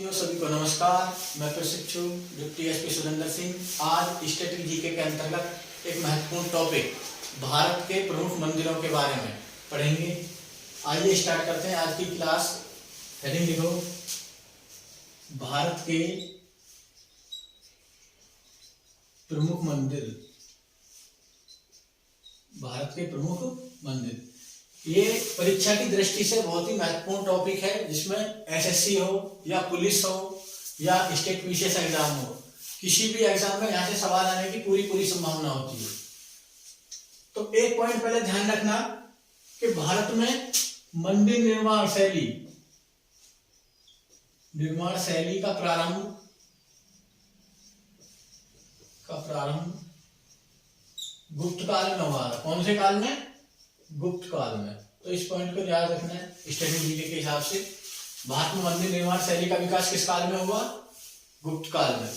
साथियों सभी को नमस्कार। मैं प्रशिक्षु डिप्टी एसपी सुरेंद्र सिंह। आज स्टैटिक जीके के अंतर्गत एक महत्वपूर्ण टॉपिक भारत के प्रमुख मंदिरों के बारे में पढ़ेंगे। आइए स्टार्ट करते हैं आज की क्लास। हेडिंग लिखो, भारत के प्रमुख मंदिर। भारत के प्रमुख मंदिर ये परीक्षा की दृष्टि से बहुत ही महत्वपूर्ण टॉपिक है, जिसमें एसएससी हो या पुलिस हो या स्टेट विशेष एग्जाम हो, किसी भी एग्जाम में यहाँ से सवाल आने की पूरी संभावना होती है। तो एक पॉइंट पहले ध्यान रखना कि भारत में मंदिर निर्माण शैली का प्रारंभ गुप्त काल में हुआ था। कौन से काल में? गुप्त काल में। तो इस पॉइंट को याद रखना है स्टैटिक जीके के हिसाब से। भारत में मंदिर निर्माण शैली का विकास किस काल में हुआ? गुप्त काल में।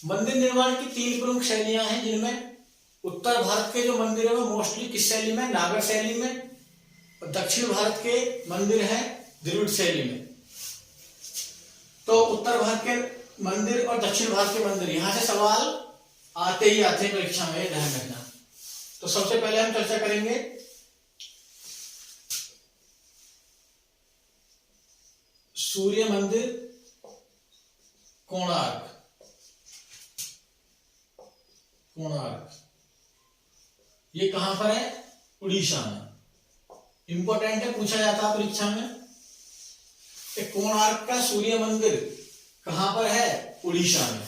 मंदिर निर्माण की तीन प्रमुख शैलियां हैं, जिनमें उत्तर भारत के जो मंदिर है वो मोस्टली किस शैली में? नागर शैली में। और दक्षिण भारत के मंदिर है द्रविड़ शैली में। तो उत्तर भारत के मंदिर और दक्षिण भारत के मंदिर, यहां से सवाल आते ही आते परीक्षा में, ध्यान रखना। तो सबसे पहले हम चर्चा करेंगे सूर्य मंदिर कोणार्क। ये कहां पर है? उड़ीसा में। इंपॉर्टेंट है, पूछा जाता है परीक्षा में। कोणार्क का सूर्य मंदिर कहां पर है? उड़ीसा में।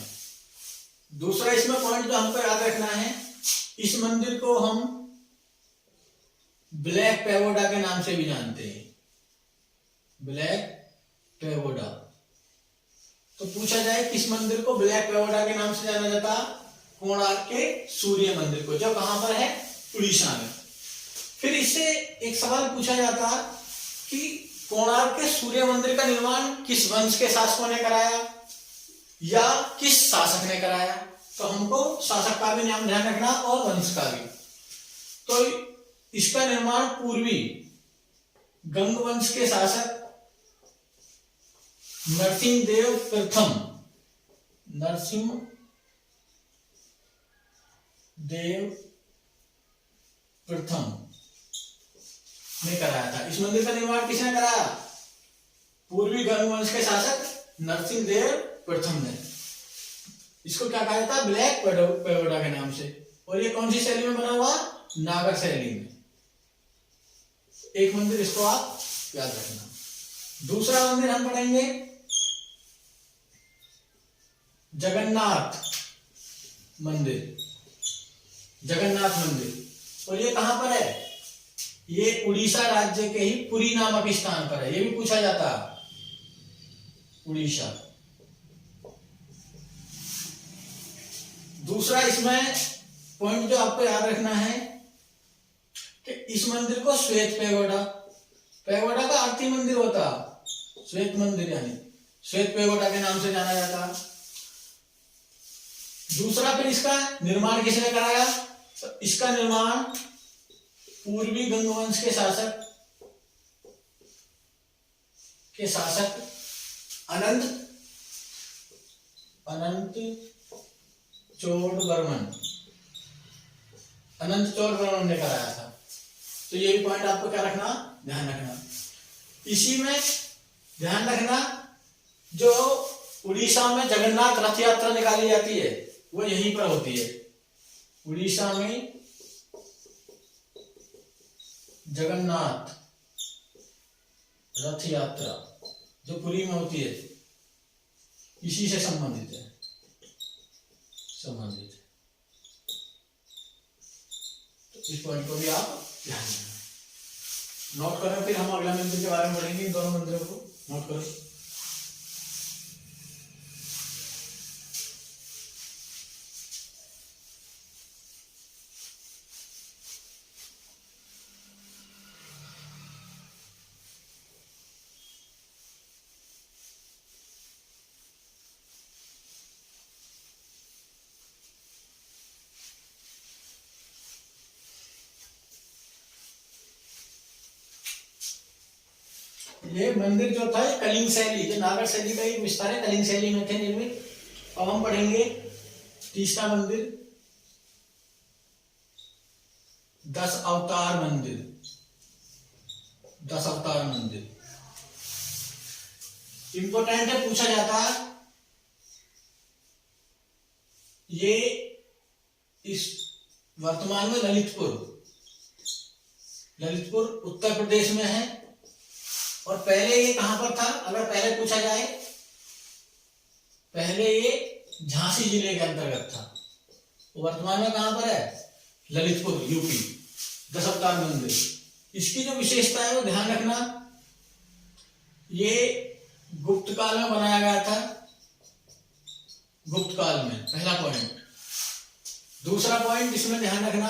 दूसरा इसमें पॉइंट जो हमको याद रखना है, इस मंदिर को हम ब्लैक पैगोडा के नाम से भी जानते हैं। Black pagoda. तो पूछा जाए किस मंदिर को ब्लैक पैगोडा के नाम से जाना जाता? कोणार्क के सूर्य मंदिर को, जो कहां पर है? उड़ीसा में। फिर इससे एक सवाल पूछा जाता कि कोणार्क के सूर्य मंदिर का निर्माण किस वंश के शासकों ने कराया या किस शासक ने कराया? तो हमको शासक का भी नाम ध्यान रखना और वंश का भी। तो इसका निर्माण पूर्वी गंग वंश के शासक नरसिंहदेव प्रथम ने कराया था। इस मंदिर का निर्माण किसने कराया? पूर्वी गंग वंश के शासक नरसिंहदेव प्रथम ने। इसको क्या कहा जाता है? ब्लैक पैगोडा के नाम से। और ये कौन सी शैली में बना हुआ? नागर शैली में। एक मंदिर इसको आप याद रखना। दूसरा मंदिर हम पढ़ेंगे जगन्नाथ मंदिर। और ये कहां पर है? ये उड़ीसा राज्य के ही पुरी नामक स्थान पर है। ये भी पूछा जाता है, उड़ीसा। दूसरा इसमें पॉइंट जो आपको याद रखना है कि इस मंदिर को श्वेत पैगोडा का अर्थी मंदिर होता, श्वेत मंदिर, यानी श्वेत पैगोडा के नाम से जाना जाता। दूसरा फिर इसका निर्माण किसने कराया? तो इसका निर्माण पूर्वी गंग वंश के शासक अनंत चोड़ वर्मन ने कराया था। तो ये भी पॉइंट आपको क्या रखना? ध्यान रखना। इसी में ध्यान रखना, जो उड़ीसा में जगन्नाथ रथ यात्रा निकाली जाती है वो यहीं पर होती है। उड़ीसा में जगन्नाथ रथ यात्रा जो पुरी में होती है, इसी से संबंधित है। तो इस पॉइंट को भी आप ध्यान रखना, नोट करें। फिर हम अगला मंदिर के बारे में पढ़ेंगे। इन दोनों मंदिरों को नोट करें। ये मंदिर जो था, ये कलिंग शैली, जो नागर शैली का एक विस्तार है, कलिंग शैली में थे निर्मित। अब हम पढ़ेंगे तीसरा मंदिर, 10 अवतार मंदिर। 10 अवतार मंदिर इंपॉर्टेंट है, पूछा जाता है। ये इस वर्तमान में ललितपुर उत्तर प्रदेश में है। और पहले ये कहां पर था, अगर पहले पूछा जाए, पहले ये झांसी जिले के अंतर्गत था। वर्तमान में कहां पर है, ललितपुर, यूपी। 10 अवतार मंदिर, इसकी जो विशेषता है वो ध्यान रखना, ये गुप्त काल में बनाया गया था, गुप्त काल में, पहला पॉइंट। दूसरा पॉइंट इसमें ध्यान रखना,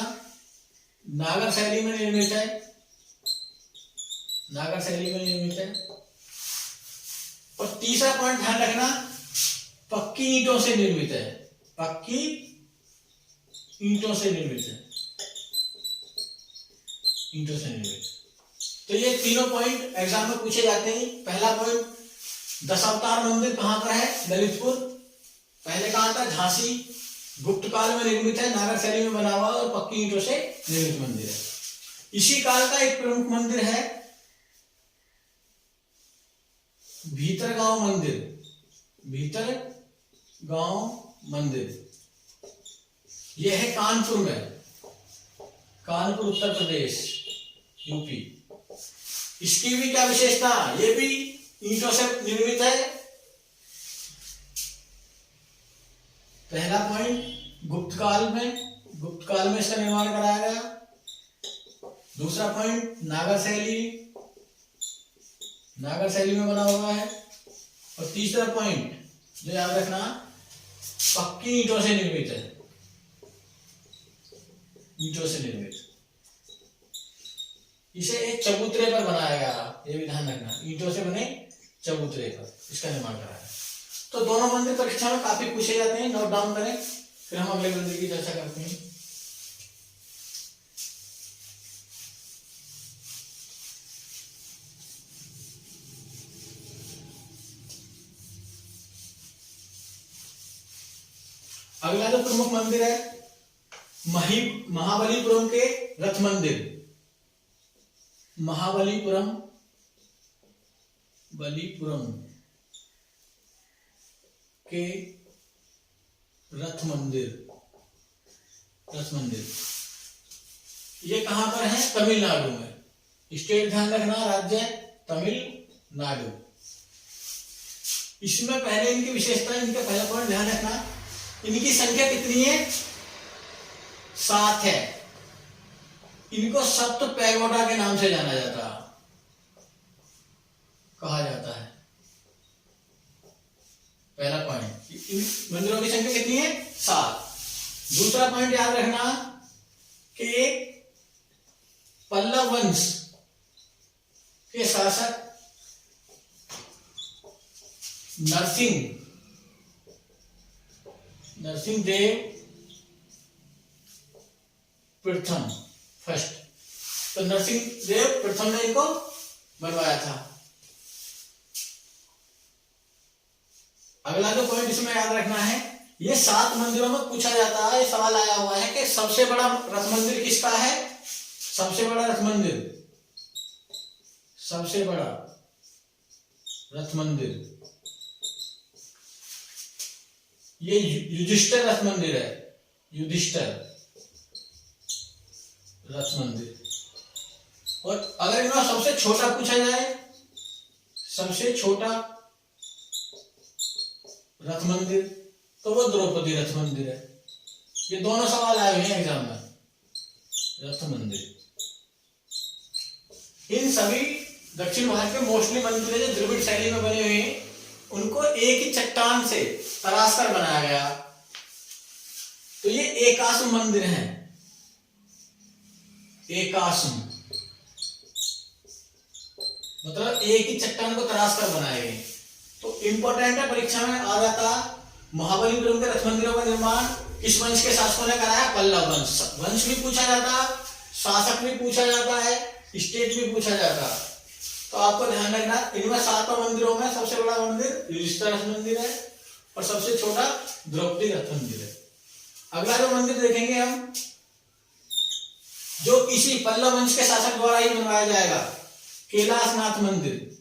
नागर शैली में निर्मित है, नागर शैली में निर्मित है। और तीसरा पॉइंट ध्यान रखना, पक्की ईंटों से निर्मित है, पक्की ईंटों से निर्मित है, ईंटों से निर्मित। तो ये तीनों पॉइंट एग्जाम में पूछे जाते हैं। पहला पॉइंट, 10 अवतार मंदिर कहां पर है, ललितपुर। पहले कहां था, झांसी, गुप्त काल में निर्मित है, नागर शैली में बना हुआ और पक्की ईंटों से निर्मित मंदिर है। इसी काल का एक प्रमुख मंदिर है भीतरगांव मंदिर, भीतरगांव मंदिर। यह है कानपुर में, कानपुर उत्तर प्रदेश, यूपी। इसकी भी क्या विशेषता, ये भी ईंटों से निर्मित है। पहला पॉइंट, गुप्त काल में इसका निर्माण कराया गया। दूसरा पॉइंट, नागर शैली में बना हुआ है। और तीसरा पॉइंट जो याद रखना, पक्की ईंटों से निर्मित है, ईंटों से निर्मित। इसे एक चबूतरे पर बनाया गया, ये भी ध्यान रखना, ईंटों से बने चबूतरे पर इसका निर्माण कराया। तो दोनों मंदिर परीक्षा में काफी पूछे जाते हैं, नोट डाउन करें, फिर हम अगले मंदिर की चर्चा करते हैं। अगला जो प्रमुख मंदिर है, महाबलीपुरम के रथ मंदिर। बलीपुरम के रथ मंदिर। ये कहां पर है, तमिलनाडु में। स्टेट ध्यान रखना, राज्य तमिलनाडु। इसमें पहले इनकी विशेषता, इनका पहला पॉइंट ध्यान रखना, इनकी संख्या कितनी है, 7 है। इनको सप्त पैगोडा के नाम से जाना जाता, कहा जाता है। पहला पॉइंट, मंदिरों की संख्या कितनी है, 7। दूसरा पॉइंट याद रखना कि पल्लव वंश के शासक नरसिंह देव प्रथम फर्स्ट, तो नरसिंह देव प्रथम ने इनको बनवाया था। अगला जो पॉइंट इसमें याद रखना है, ये 7 मंदिरों में पूछा जाता है, सवाल आया हुआ है कि सबसे बड़ा रथ मंदिर किसका है, सबसे बड़ा रथ मंदिर ये युधिष्ठिर रथ मंदिर है, युधिष्ठिर रथ मंदिर। और अगर इनमें सबसे छोटा पूछा जाए, सबसे छोटा रथ मंदिर, तो वो द्रौपदी रथ मंदिर है। ये दोनों सवाल आए हुए हैं एग्जाम में, रथ मंदिर। इन सभी दक्षिण भारत के मोस्टली मंदिर जो द्रविड़ शैली में बने हुए हैं, उनको एक ही चट्टान से तराश कर बनाया गया, तो ये एकाश्म मंदिर हैं। एकाश्म मतलब एक ही चट्टान को तराश कर बनाए गए। तो इंपॉर्टेंट है, परीक्षा में आ जाता, महाबलीपुरम के रथ मंदिरों का निर्माण किस वंश के शासकों ने कराया, पल्लव वंश भी पूछा जाता, शासक भी पूछा जाता है, स्टेट भी पूछा जाता। तो आपको ध्यान रखना, इनमें 7 मंदिरों में सबसे बड़ा मंदिर युधिष्ठिर रथ मंदिर है और सबसे छोटा द्रौपदी रथ मंदिर है। अगला जो मंदिर देखेंगे हम, जो इसी पल्लव वंश के शासक द्वारा ही बनवाया जाएगा, कैलाशनाथ मंदिर।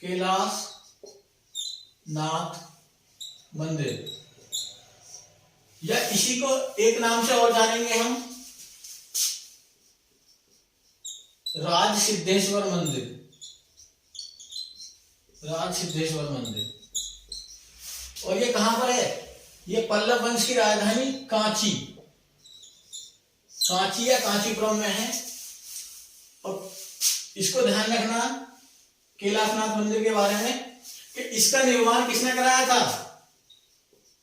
कैलाशनाथ मंदिर, या इसी को एक नाम से और जानेंगे हम, राज सिद्धेश्वर मंदिर। राज सिद्धेश्वर मंदिर। और ये कहां पर है? ये पल्लव वंश की राजधानी कांची या कांचीपुरम में है। और इसको ध्यान रखना कैलाशनाथ मंदिर के बारे में कि इसका निर्माण किसने कराया था?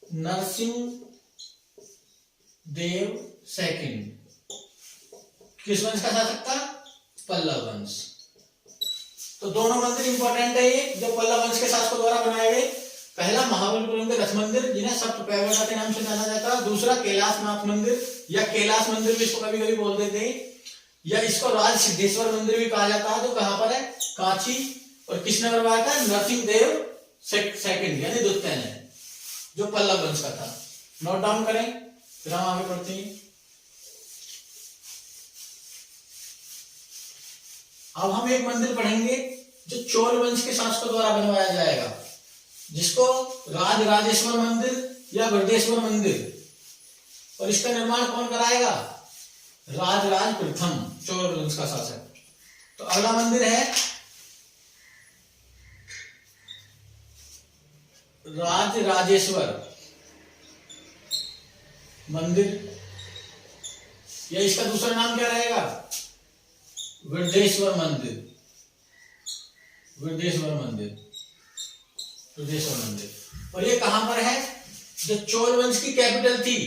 नरसिंह देव सेकंड। किस वंश का शासक था? पल्लव वंश। तो दोनों मंदिर इंपॉर्टेंट है ये, जो पल्लव वंश के शासकों द्वारा बनाए गए। पहला महाबलीपुरम के रथ मंदिर, जिन्हें सप्त पैगोडा के नाम से जाना जाता है। दूसरा कैलाशनाथ मंदिर या कैलाश मंदिर भी इसको कभी कभी बोल देते हैं, या इसको राज सिद्धेश्वर मंदिर भी कहा जाता है। जो कहां पर है? कांची। और किसने बनवाया था? नरसिंह देव सेकंड यानी द्वितीय ने, जो पल्लव वंश का था। नोट डाउन करें, फिर हम आगे बढ़ते हैं। अब हम एक मंदिर पढ़ेंगे जो चोल वंश के शासकों द्वारा बनवाया जाएगा, जिसको राज राजेश्वर मंदिर या वृद्धेश्वर मंदिर। और इसका निर्माण कौन कराएगा? राज प्रथम, चोल वंश का शासक। तो अगला मंदिर है राज राजेश्वर मंदिर, या इसका दूसरा नाम क्या रहेगा? वृद्धेश्वर मंदिर। वृद्धेश्वर मंदिर। वृद्धेश्वर मंदिर। और ये कहां पर है? जो चोल वंश की कैपिटल थी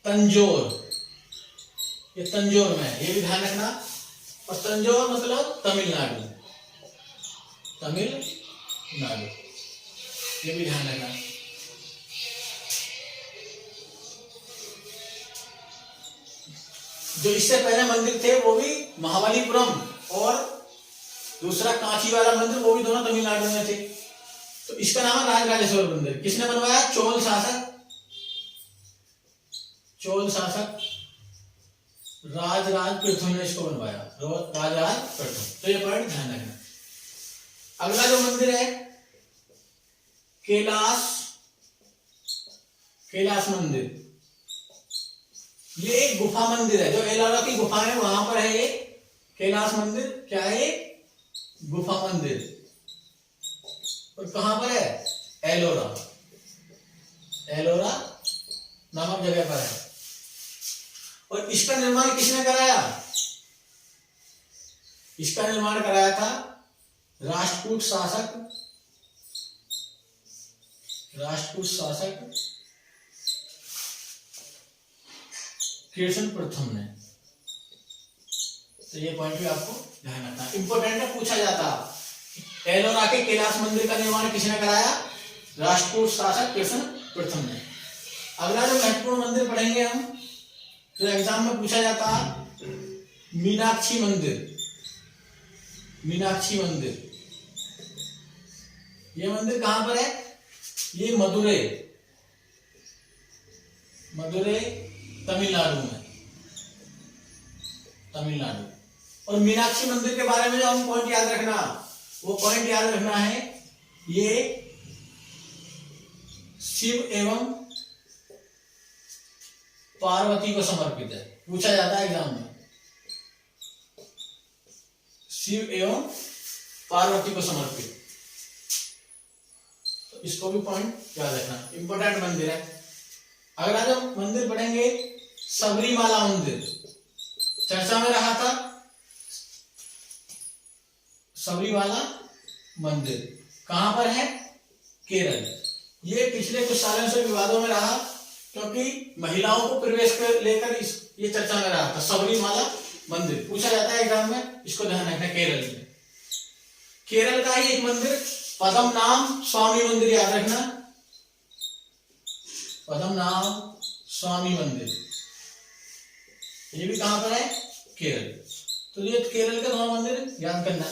तंजौर, ये तंजौर में है, ये भी ध्यान रखना। और तंजौर मतलब तमिलनाडु। तमिलनाडु, ये भी ध्यान रखना। जो इससे पहले मंदिर थे वो भी महाबलीपुरम, और दूसरा कांची वाला मंदिर, वो भी दोनों तमिलनाडु में थे। तो इसका नाम है राजराजेश्वर मंदिर। किसने बनवाया? चोल शासक राज प्रथम ने इसको बनवाया। राज प्रथम। तो ये पॉइंट ध्यान रखना। अगला जो मंदिर है कैलाश मंदिर, ये एक गुफा मंदिर है। जो एलोरा की गुफा है वहां पर है ये कैलाश मंदिर। क्या है? गुफा मंदिर। और कहां पर है? एलोरा नामक जगह पर है। और इसका निर्माण किसने कराया? इसका निर्माण कराया था राष्ट्रकूट शासक कृष्ण प्रथम ने। तो ये पॉइंट भी आपको ध्यान रखना, इंपॉर्टेंट है, पूछा जाता। एलोरा के कैलाश मंदिर का निर्माण किसने कराया? राष्ट्रकूट शासक कृष्ण प्रथम ने। अगला जो महत्वपूर्ण मंदिर पढ़ेंगे हम, जो एग्जाम में पूछा जाता है, मीनाक्षी मंदिर। ये मंदिर कहां पर है? ये मदुरै तमिलनाडु। और मीनाक्षी मंदिर के बारे में जो हम पॉइंट याद रखना, वो पॉइंट याद रखना है, ये शिव एवं पार्वती को समर्पित है। पूछा जाता है एग्जाम में, शिव एवं पार्वती को समर्पित। तो इसको भी पॉइंट याद रखना, इंपॉर्टेंट मंदिर है। अगला जो मंदिर पढ़ेंगे, सबरीमाला मंदिर, चर्चा में रहा था। सबरीमाला मंदिर कहां पर है? केरल। ये पिछले कुछ सालों से विवादों में रहा, क्योंकि महिलाओं को प्रवेश कर लेकर ये चर्चा में रहा था। सबरीमाला मंदिर पूछा जाता है एग्जाम में, इसको ध्यान रखना। केरल का ही एक मंदिर पद्मनाभ स्वामी मंदिर, याद रखना, पद्मनाभ स्वामी मंदिर। ये भी कहां पर है? केरल। तो तो ये केरल के दोनों मंदिर याद करना।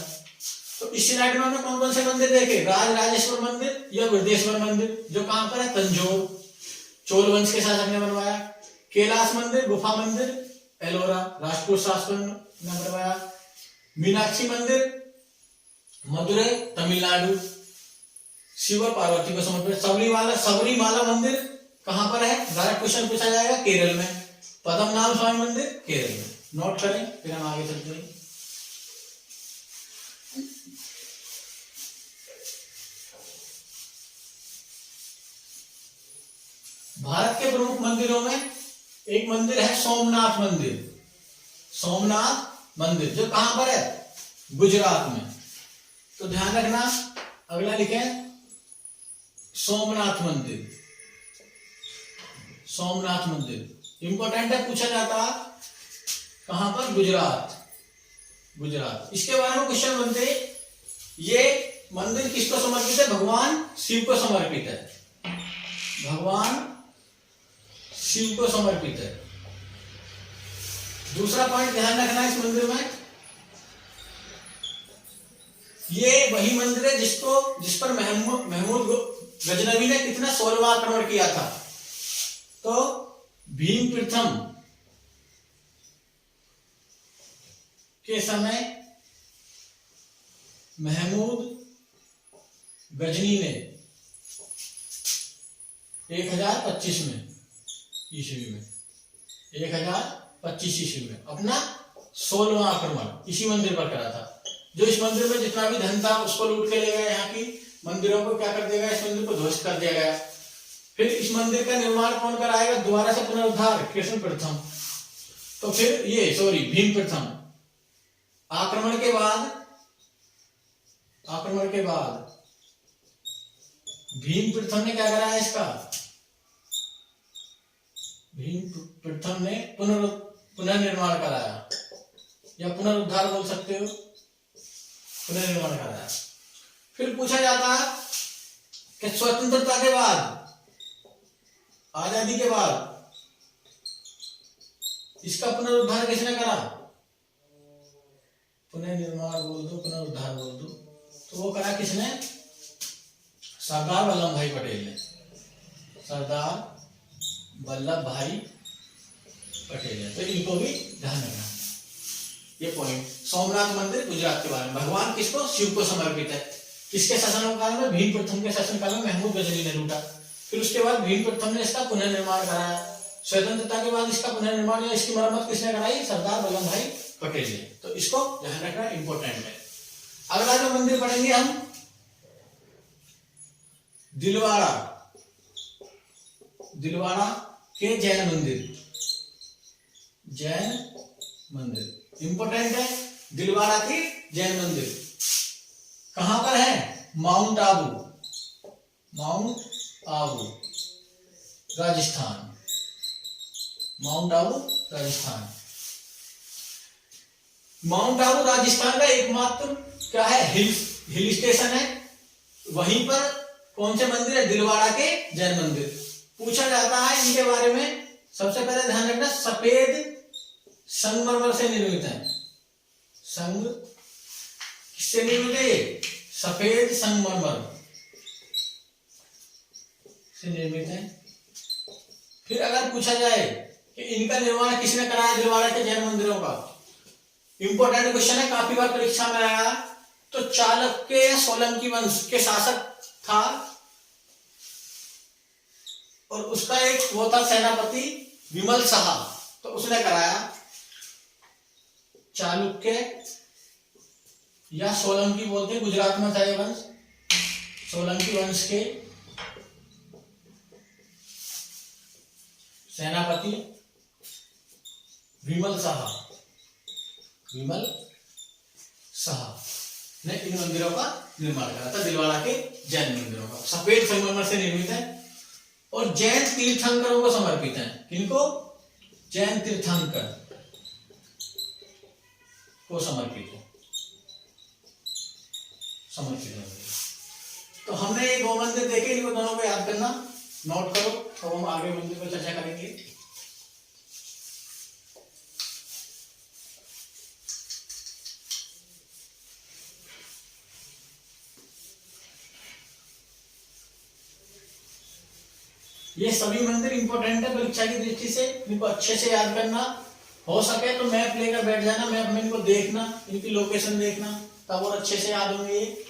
तो इस स्लाइड में हमने कौन कौन से मंदिर देखे, राजराजेश्वर मंदिर या वृद्धेश्वर मंदिर जो कहां पर है, तंजौर, चोल वंश के शासक ने बनवाया। कैलाश मंदिर, गुफा मंदिर, एलोरा, राजपूत शासक ने बनवाया। मीनाक्षी मंदिर, मदुरै, तमिलनाडु, शिव और पार्वती को समर्पित। सबरीमाला मंदिर कहां पर है, डायरेक्ट क्वेश्चन पूछा जाएगा, केरल में। पद्मनाभ स्वामी मंदिर केरल में। नोट करें, फिर हम आगे चलते हैं। भारत के प्रमुख मंदिरों में एक मंदिर है सोमनाथ मंदिर। सोमनाथ मंदिर जो कहां पर है, गुजरात में। तो ध्यान रखना, अगला लिखें सोमनाथ मंदिर। सोमनाथ मंदिर इंपॉर्टेंट है, पूछा जाता कहां पर, गुजरात। गुजरात। इसके बारे में क्वेश्चन बनते, ये मंदिर किसको समर्पित है, भगवान शिव को समर्पित है। भगवान शिव को समर्पित है। दूसरा पॉइंट ध्यान रखना इस मंदिर में, ये वही मंदिर है जिस पर महमूद गजनवी ने कितना 16वां आक्रमण किया था। तो भीम प्रथम के समय महमूद गजनी ने 1025 में ईस्वी में 1025 ईस्वी में अपना 16वां आक्रमण इसी मंदिर पर करा था। जो इस मंदिर में जितना भी धन था उसको लूट के ले गया, यहाँ की मंदिरों को क्या कर दिया गया, इस मंदिर को ध्वस्त कर दिया गया। फिर इस मंदिर का निर्माण कौन कराएगा, दोबारा से पुनरुद्धार, कृष्ण प्रथम। तो फिर भीम प्रथम। आक्रमण के बाद भीम प्रथम ने क्या कराया इसका, भीम प्रथम ने पुनर्निर्माण कराया या पुनरुद्धार बोल सकते हो, पुनर्निर्माण कराया। फिर पूछा जाता है कि स्वतंत्रता के बाद, आजादी के बाद इसका पुनरुद्धार किसने करा, पुनर्निर्माण बोल दो, पुनरुद्धार बोल दो, तो वो करा किसने, सरदार वल्लभ भाई पटेल ने। सरदार वल्लभ भाई पटेल है। तो इनको भी ध्यान रखना। ये पॉइंट सोमनाथ मंदिर गुजरात के बारे में। भगवान किसको, शिव को समर्पित है। किसके शासनकाल में, भीम प्रथम के शासनकाल में महमूद गजनी ने लूटा। फिर उसके बाद भीम प्रथम ने इसका पुनर्निर्माण कराया। स्वतंत्रता के बाद इसका पुनर्निर्माण या इसकी मरम्मत किसने कराई, सरदार वल्लभ भाई पटेल ने। तो इसको ध्यान रखना इंपॉर्टेंट है। अगला जो मंदिर पढ़ेंगे हम, दिलवाड़ा के जैन मंदिर इंपॉर्टेंट है। दिलवाड़ा के जैन मंदिर कहां पर है, माउंट आबू राजस्थान। माउंट आबू राजस्थान का एकमात्र क्या है, हिल स्टेशन है। वहीं पर कौन से मंदिर है, दिलवाड़ा के जैन मंदिर। पूछा जाता है इनके बारे में, सबसे पहले ध्यान रखना, सफेद संगमरमर से निर्मित है। किससे निर्मित है ये, सफेद संगमरमर से निर्मित है। फिर अगर पूछा जाए कि इनका निर्माण किसने कराया, दिलवाड़ा के जैन मंदिरों का, इंपॉर्टेंट क्वेश्चन है, काफी बार परीक्षा में आया। तो चालुक्य या सोलंकी वंश के शासक था और उसका एक वो था सेनापति विमल शाह, तो उसने कराया। चालुक्य या सोलंकी बोलते हैं, गुजरात में था ये वंश। सोलंकी वंश के सेनापति विमल शाह ने इन मंदिरों का निर्माण करा था, दिलवाड़ा के जैन मंदिरों का। सफेद संगमरमर से निर्मित है और जैन तीर्थंकरों को समर्पित है। किनको, जैन तीर्थंकर को समर्पित है। तो हमने ये 2 मंदिर देखे, इनको दोनों को याद करना, नोट करो, तो हम आगे मंदिर पर चर्चा करेंगे। ये सभी मंदिर इंपॉर्टेंट है परीक्षा की दृष्टि से, इनको अच्छे से याद करना, हो सके तो मैप लेकर बैठ जाना, मैप में इनको देखना, इनकी लोकेशन देखना, तब और अच्छे से याद होंगे ये।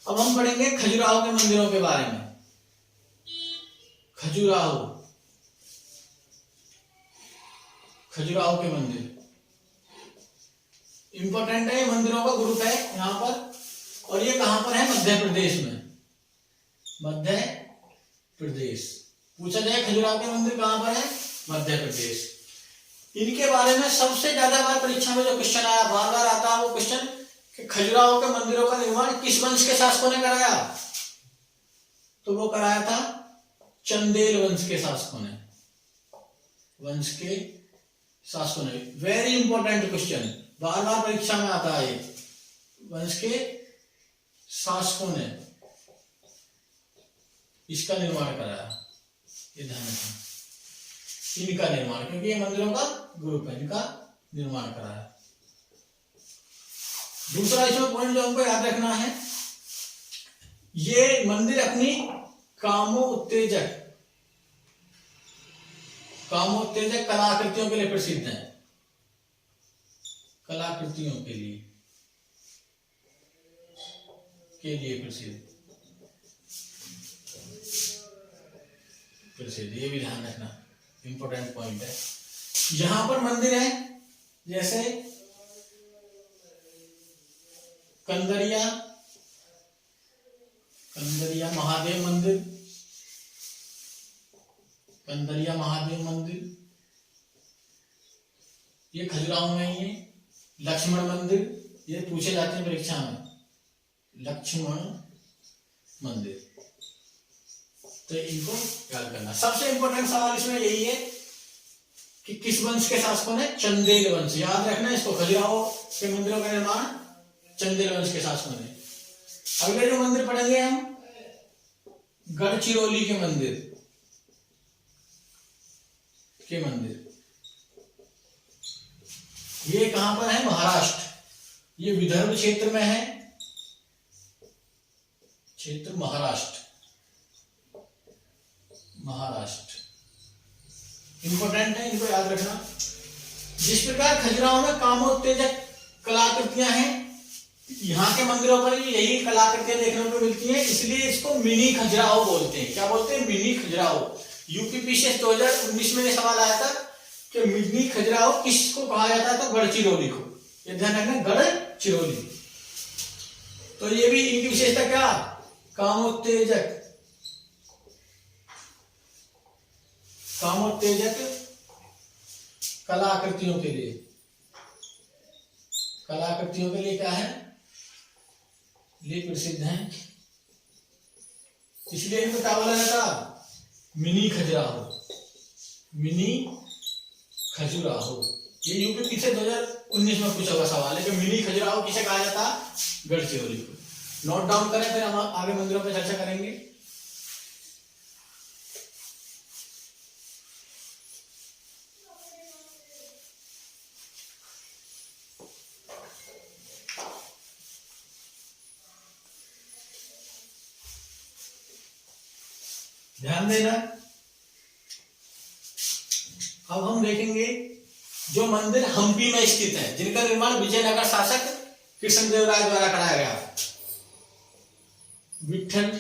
अब हम पढ़ेंगे खजुराहो के मंदिरों के बारे में। खजुराहो, खजुराहो के मंदिर इंपॉर्टेंट है, मंदिरों का ग्रुप है यहाँ पर। और ये कहां पर है? मध्य प्रदेश में, मध्य प्रदेश। पूछा जाए खजुराहो के मंदिर कहां पर है? मध्य प्रदेश। इनके बारे में सबसे ज्यादा बार परीक्षा में जो क्वेश्चन आया, बार बार आता है वो क्वेश्चन कि खजुराहो के मंदिरों का निर्माण किस वंश के शासकों ने कराया? तो वो कराया था चंदेल वंश के शासकों ने, वंश के शासकों ने। वेरी इंपॉर्टेंट क्वेश्चन, बार बार परीक्षा में आता है। वंश के शासकों ने इसका निर्माण कराया, ये ध्यान रखना, इनका निर्माण, क्योंकि ये मंदिरों का ग्रुप है, इनका निर्माण कराया। दूसरा इसमें पॉइंट जो हमको याद रखना है, ये मंदिर अपनी कामोत्तेजक कलाकृतियों के लिए प्रसिद्ध है, कलाकृतियों के लिए प्रसिद्ध, ये भी ध्यान रखना, इंपॉर्टेंट पॉइंट है। यहां पर मंदिर है जैसे कंदरिया महादेव मंदिर, कंदरिया महादेव मंदिर, ये खजुराहो में ही है। लक्ष्मण मंदिर, ये पूछे जाते हैं परीक्षा में, लक्ष्मण मंदिर, तो इनको याद करना। सबसे इंपॉर्टेंट सवाल इसमें यही है कि किस वंश के शासकों ने? चंदेल वंश, याद रखना इसको। खजुराहो के मंदिरों का निर्माण चंदेल वंश के शासकों ने। अगले जो मंदिर पढ़ेंगे हम, गढ़चिरौली के मंदिर ये कहां पर है? महाराष्ट्र, ये विदर्भ क्षेत्र में है, क्षेत्र महाराष्ट्र इंपॉर्टेंट है, इनको याद रखना। जिस प्रकार खजुराहो में कामोत्तेजक कलाकृतियां हैं, यहाँ के मंदिरों पर भी यही कलाकृतियां देखने को मिलती हैं, इसलिए इसको मिनी खजुराहो बोलते हैं। क्या बोलते हैं? मिनी खजुराहो। यूपीपीसीएस 2019 में ये सवाल आया था कि मिनी खजुराहो किसको कहा जाता है? तो गढ़चिरौली को, ये ध्यान रखना, गढ़चिरौली। तो ये भी इनकी विशेषता क्या? कामोत्तेजक कलाकृतियों के लिए क्या है? ये प्रसिद्ध हैं, इसलिए इनको क्या बोला जाता? मिनी खजुराहो। ये यूपीपीसीएस 2019 में पूछा हुआ सवाल है कि मिनी खजुराहो किसे कहा जाता? गढ़चिरौली को। नोट डाउन करें, फिर हम आगे मंदिरों पर चर्चा करेंगे। ध्यान देना। अब हम देखेंगे जो मंदिर हम्पी में स्थित है, जिनका निर्माण विजयनगर शासक कृष्णदेवराय द्वारा कराया गया। विठल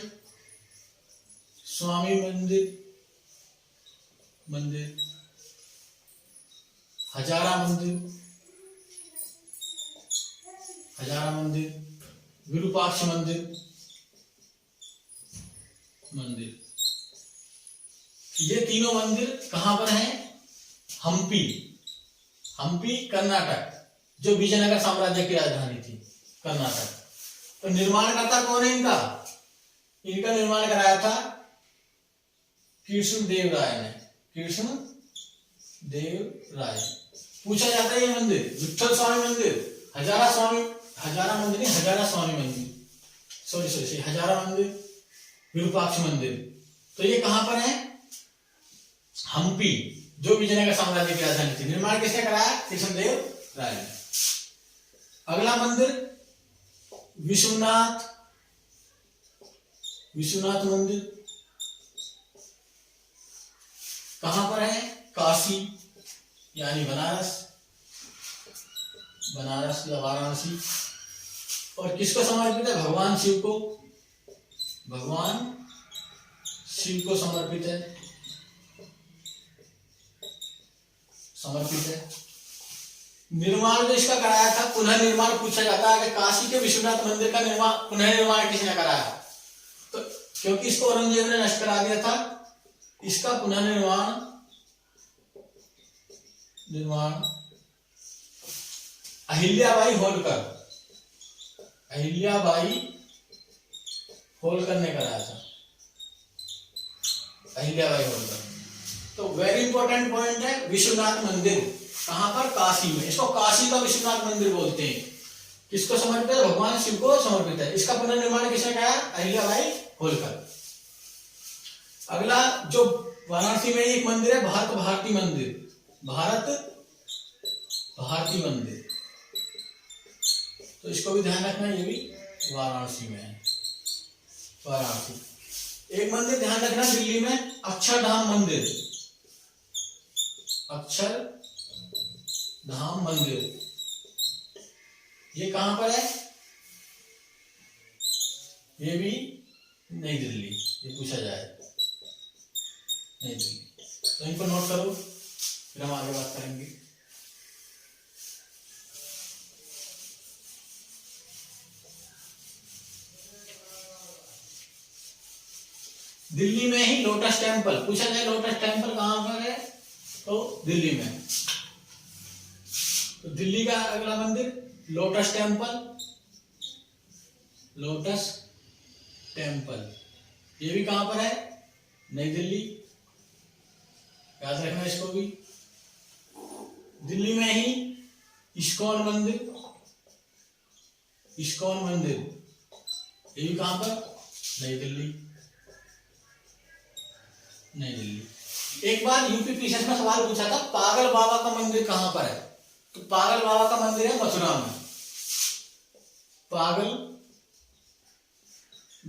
स्वामी मंदिर, हजारा मंदिर, विरूपाक्ष मंदिर, ये तीनों मंदिर कहां पर हैं? हम्पी कर्नाटक, जो विजयनगर साम्राज्य की राजधानी थी, कर्नाटक। तो निर्माणकर्ता कौन है इनका? इनका निर्माण कराया था कृष्णदेवराय ने, पूछा जाता है ये मंदिर विठल स्वामी मंदिर, हजारा मंदिर, विरूपाक्ष मंदिर, तो ये कहां पर है? हम्पी, जो विजयनगर साम्राज्य की राजधानी थी। निर्माण किसने कराया? कृष्णदेव राय ने। अगला मंदिर विश्वनाथ मंदिर, कहां पर है? काशी यानी बनारस, बनारस या वाराणसी। और किसको समर्पित है? भगवान शिव को, भगवान शिव को समर्पित है, समर्पित है। निर्माण जो इसका कराया था, पुनः निर्माण पूछा जाता है कि काशी के विश्वनाथ मंदिर का निर्माण, पुनः निर्माण किसने कराया? तो क्योंकि इसको औरंगजेब ने नष्ट करा दिया था, इसका पुनः निर्माण अहिल्याबाई होलकर, अहिल्याबाई होलकर ने कराया था, अहिल्याबाई होलकर। तो वेरी इंपॉर्टेंट पॉइंट है, विश्वनाथ मंदिर कहां पर? काशी में। इसको काशी का विश्वनाथ मंदिर बोलते हैं। किसको समर्पित है? भगवान शिव को समर्पित है। इसका पुनर्निर्माण किसने कराया? अहिल्याबाई होलकर। अगला जो वाराणसी में एक मंदिर है, भारत भारती मंदिर, भारत भारती मंदिर, तो इसको भी ध्यान रखना, ये भी वाराणसी में है, वाराणसी। एक मंदिर ध्यान रखना दिल्ली में, अक्षरधाम मंदिर, अक्षरधाम मंदिर, ये कहां पर है? ये भी नई दिल्ली, ये पूछा जाए, नई दिल्ली। तो इनको नोट करो, फिर हम आगे बात करेंगे। दिल्ली में ही लोटस टेम्पल, पूछा जाए लोटस टेम्पल कहां पर है? तो दिल्ली में। तो दिल्ली का अगला मंदिर लोटस टेम्पल, लोटस टेम्पल, ये भी कहां पर है? नई दिल्ली, याद रखना इसको भी। दिल्ली में ही इस्कॉन मंदिर, इस्कॉन मंदिर, ये भी कहां पर? नई दिल्ली, नई दिल्ली। एक बार यूपी पीसीएस में सवाल पूछा था, पागल बाबा का मंदिर कहां पर है? तो पागल बाबा का मंदिर है मथुरा में, पागल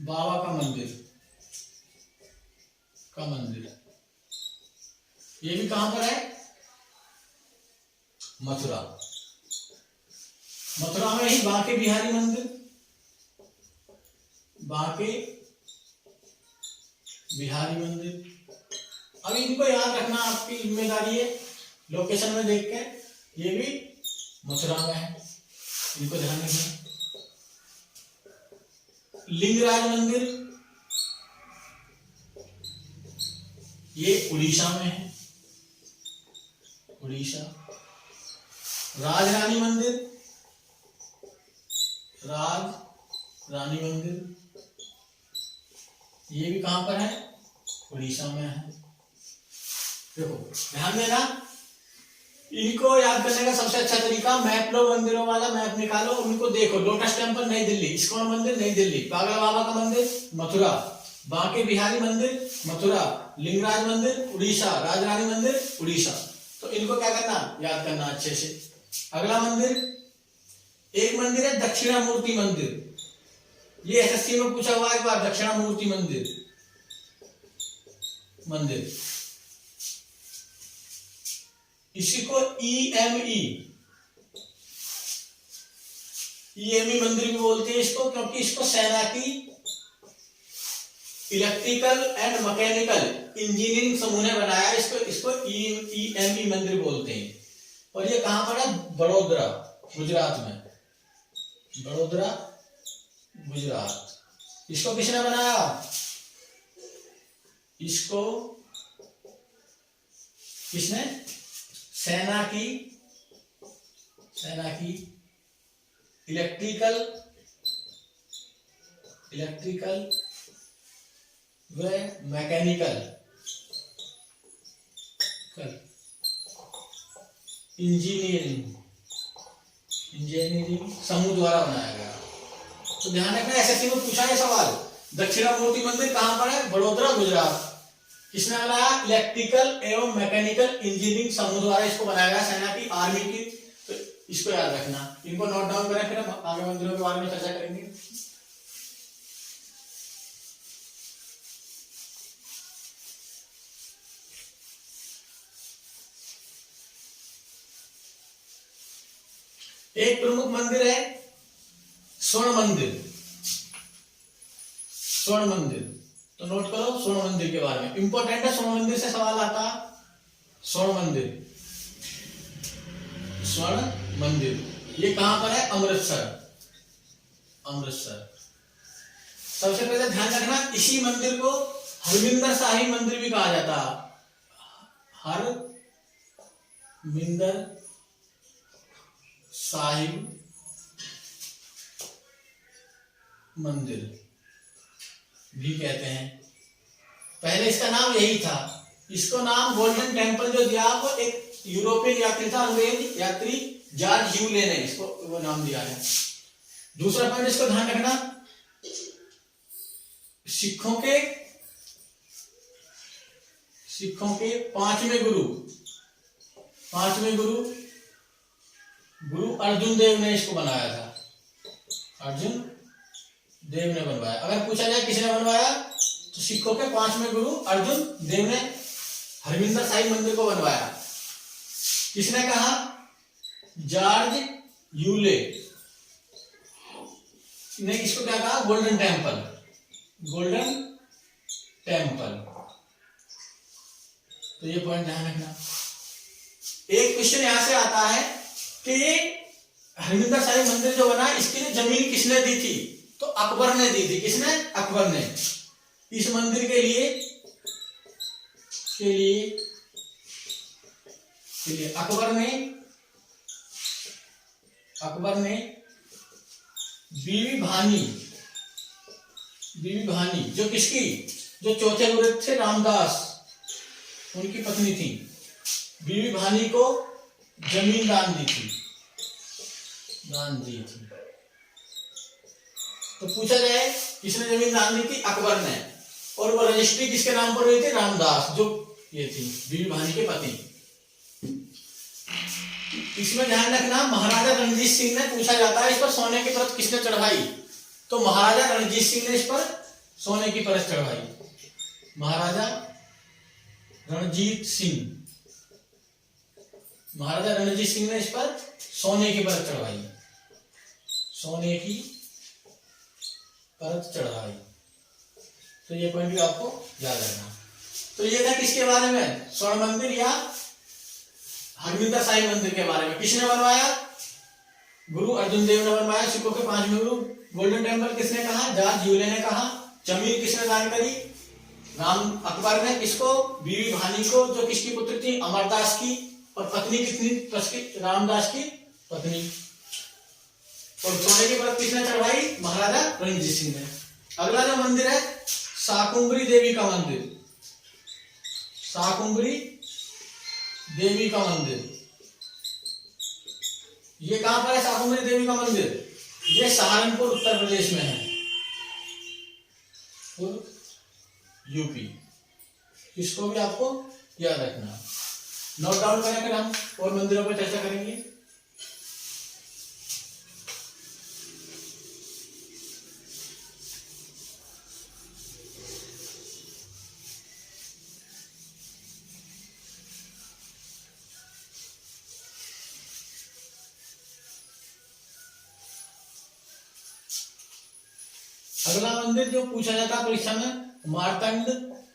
बाबा का मंदिर, का मंदिर, ये भी कहां पर है? मथुरा। मथुरा में ही बांके बिहारी मंदिर, बांके बिहारी मंदिर। अब इनको याद रखना आपकी जिम्मेदारी है, लोकेशन में देख के, ये भी मथुरा में है, इनको ध्यान रखना। लिंगराज मंदिर, ये उड़ीसा में है, उड़ीसा। राजरानी मंदिर, राजरानी मंदिर, ये भी कहां पर है? उड़ीसा में है। देखो ध्यान देना, इनको याद करने का सबसे अच्छा तरीका, मैप लो, मंदिरों वाला मैप निकालो, उनको देखो। लोटस टेम्पल नई दिल्ली, इस्कॉन मंदिर नई दिल्ली, पागल बाबा का मंदिर मथुरा, बांके बिहारी मंदिर मथुरा, लिंगराज मंदिर उड़ीसा, राजरानी मंदिर उड़ीसा। तो इनको क्या करना? याद करना अच्छे से। अगला मंदिर, एक मंदिर है दक्षिणामूर्ति मंदिर, ये एसएससी में पूछा हुआ एक बार, दक्षिणामूर्ति मंदिर, मंदिर, इसी को ईएमई मंदिर भी बोलते हैं इसको, क्योंकि इसको सेना की इलेक्ट्रिकल एंड मैकेनिकल इंजीनियरिंग समूह ने बनाया, इसको ईएमई मंदिर बोलते हैं। और ये कहां पर है? बड़ोदरा, गुजरात में, बड़ोदरा गुजरात। इसको किसने बनाया? इसको किसने? सेना की इलेक्ट्रिकल व मैकेनिकल इंजीनियरिंग समूह द्वारा बनाया गया। तो ध्यान रखना, एसएससी में पूछा है सवाल, दक्षिणामूर्ति मंदिर कहां पर है? बड़ोदरा गुजरात। किसने बनाया? इलेक्ट्रिकल एवं मैकेनिकल इंजीनियरिंग समूह द्वारा इसको बनाया गया, सेना की, आर्मी की। तो इसको याद रखना, इनको नोट डाउन करें, फिर हम आगे मंदिरों के बारे में चर्चा करेंगे। एक प्रमुख मंदिर है स्वर्ण मंदिर। स्वर्ण मंदिर, तो नोट करो स्वर्ण मंदिर के बारे में, इंपॉर्टेंट है, स्वर्ण मंदिर से सवाल आता। स्वर्ण मंदिर, स्वर्ण मंदिर ये कहां पर है? अमृतसर। अमृतसर। सबसे पहले ध्यान रखना, इसी मंदिर को हरमिंदर साहिब मंदिर भी कहा जाता। हरमिंदर साहिब मंदिर भी कहते हैं। पहले इसका नाम यही था। इसको नाम गोल्डन टेम्पल जो दिया वो एक यूरोपियन यात्री था, अंग्रेज यात्री जॉर्ज ह्यूले ने इसको वो नाम दिया है। दूसरा पॉइंट इसको ध्यान रखना, सिखों के पांचवें गुरु अर्जुन देव ने इसको बनाया था। अर्जुन देव ने बनवाया। अगर पूछा जाए किसने बनवाया, तो सिखों के पांचवें गुरु अर्जुन देव ने हरमिंदर साहिब मंदिर को बनवाया। किसने कहा? जॉर्ज ह्यूले ने इसको क्या कहा? Golden temple. गोल्डन टेम्पल, तो ये पॉइंट ध्यान रखना। एक क्वेश्चन यहां से आता है कि हरमिंदर साहिब मंदिर जो बना इसके लिए जमीन किसने दी थी? तो अकबर ने दी थी। किसने? अकबर ने। इस मंदिर के लिए अकबर ने बीवी भानी जो किसकी? जो चौथे गुरु थे रामदास, उनकी पत्नी थी। बीवी भानी को जमीन दान दी थी। तो पूछा जाए किसने जमीन दान दी थी? अकबर ने। और वो रजिस्ट्री किसके नाम पर हुई थी? रामदास, जो ये थी बीवी भानी के पति। इसमें ध्यान रखना, महाराजा रणजीत सिंह ने पूछा जाता है इस पर सोने की परत किसने चढ़वाई? तो महाराजा रणजीत सिंह ने इस पर सोने की परत चढ़वाई। महाराजा रणजीत सिंह ने इस पर सोने की परत चढ़वाई। तो ये पॉइंट भी आपको याद रखना। तो ये था किसके बारे में? स्वर्ण मंदिर या हरमिंदर साहिब मंदिर के बारे में। किसने बनवाया? गुरु अर्जुन देव ने बनवाया। सिखों के पांचवें गुरु। गोल्डन टेम्पल किसने कहा? जॉर्ज ह्यूले ने कहा। जमीन किसने दान करी? अकबर ने। किसको? बीवी भानी को, जो किसकी पुत्री थी? अमरदास की। और पत्नी कितनी? रामदास की पत्नी। और सोने की परत किसने चढ़वाई? महाराजा रणजीत सिंह ने। अगला जो मंदिर है शाकुंभरी देवी का मंदिर। शाकुंभरी देवी का मंदिर ये कहां पर है? शाकुंभरी देवी का मंदिर ये सहारनपुर उत्तर प्रदेश में है, यूपी। इसको भी आपको याद रखना। नोट डाउन करें, फिर हम और मंदिरों पर चर्चा करेंगे। अगला मंदिर जो पूछा जाता है परीक्षा में, मार्तंड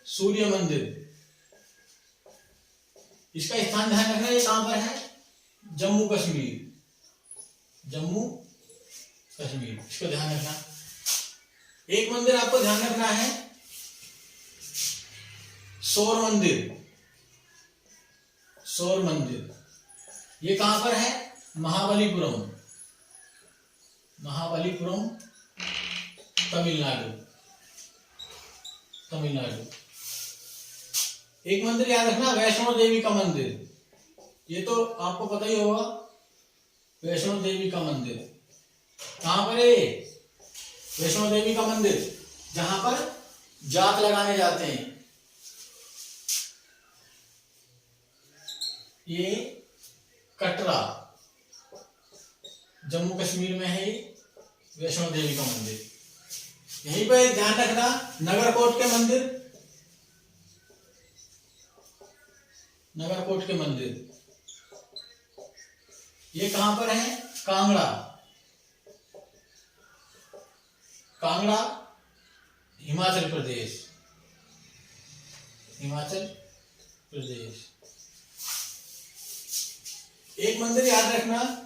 सूर्य मंदिर। इसका स्थान ध्यान रखना, ये कहां पर है? जम्मू कश्मीर। इसको ध्यान रखना। एक मंदिर आपको ध्यान रखना है सौर मंदिर। ये कहां पर है? महाबलीपुरम, तमिलनाडु। एक मंदिर याद रखना, वैष्णो देवी का मंदिर। ये तो आपको पता ही होगा, वैष्णो देवी का मंदिर कहां पर है? वैष्णो देवी का मंदिर जहां पर जात लगाने जाते हैं। ये कटरा, जम्मू कश्मीर में है वैष्णो देवी का मंदिर। यहीं पर ध्यान रखना, नगरकोट के मंदिर ये कहां पर है? कांगड़ा, कांगड़ा हिमाचल प्रदेश, हिमाचल प्रदेश। एक मंदिर याद रखना,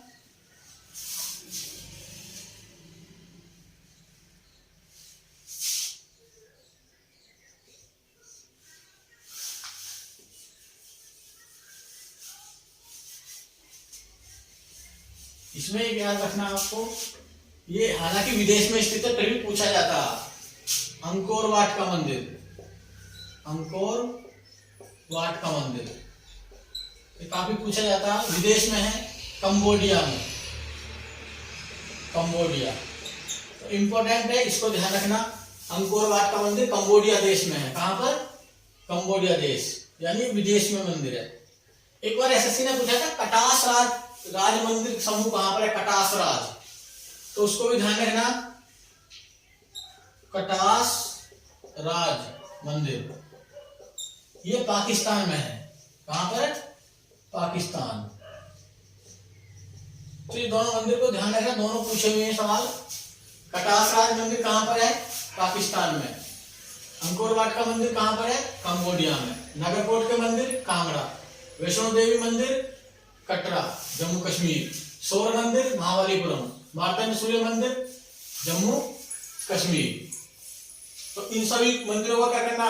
इसमें एक याद रखना आपको, ये हालांकि विदेश में स्थित है फिर भी पूछा जाता है। अंकोर वाट का मंदिर, अंकोर वाट का मंदिर ये काफी पूछा जाता है, विदेश में है, कंबोडिया में, कंबोडिया। तो इम्पोर्टेंट है, इसको ध्यान रखना। अंकोर वाट का मंदिर कंबोडिया देश में है। कहां पर? कंबोडिया देश, यानी विदेश में मंदिर है। एक बार एसएससी ने पूछा था कटास राज मंदिर समूह कहां पर है? कटास राज, तो उसको भी ध्यान रखना। कटास राज मंदिर ये पाकिस्तान में है। कहां पर? पाकिस्तान। तो ये दोनों मंदिर को ध्यान रखना, दोनों पूछे हुए हैं सवाल। कटास राज मंदिर कहां पर है? पाकिस्तान में। अंकोर वाट का मंदिर कहां पर है? कंबोडिया में। नगरकोट के मंदिर कांगड़ा। वैष्णो देवी मंदिर कटरा जम्मू कश्मीर। सौर मंदिर महाबलीपुरम। मार्तंड सूर्य मंदिर जम्मू कश्मीर। तो इन सभी मंदिरों का क्या करना?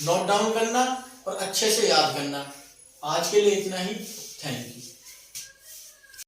नोट डाउन करना और अच्छे से याद करना। आज के लिए इतना ही। Thank you.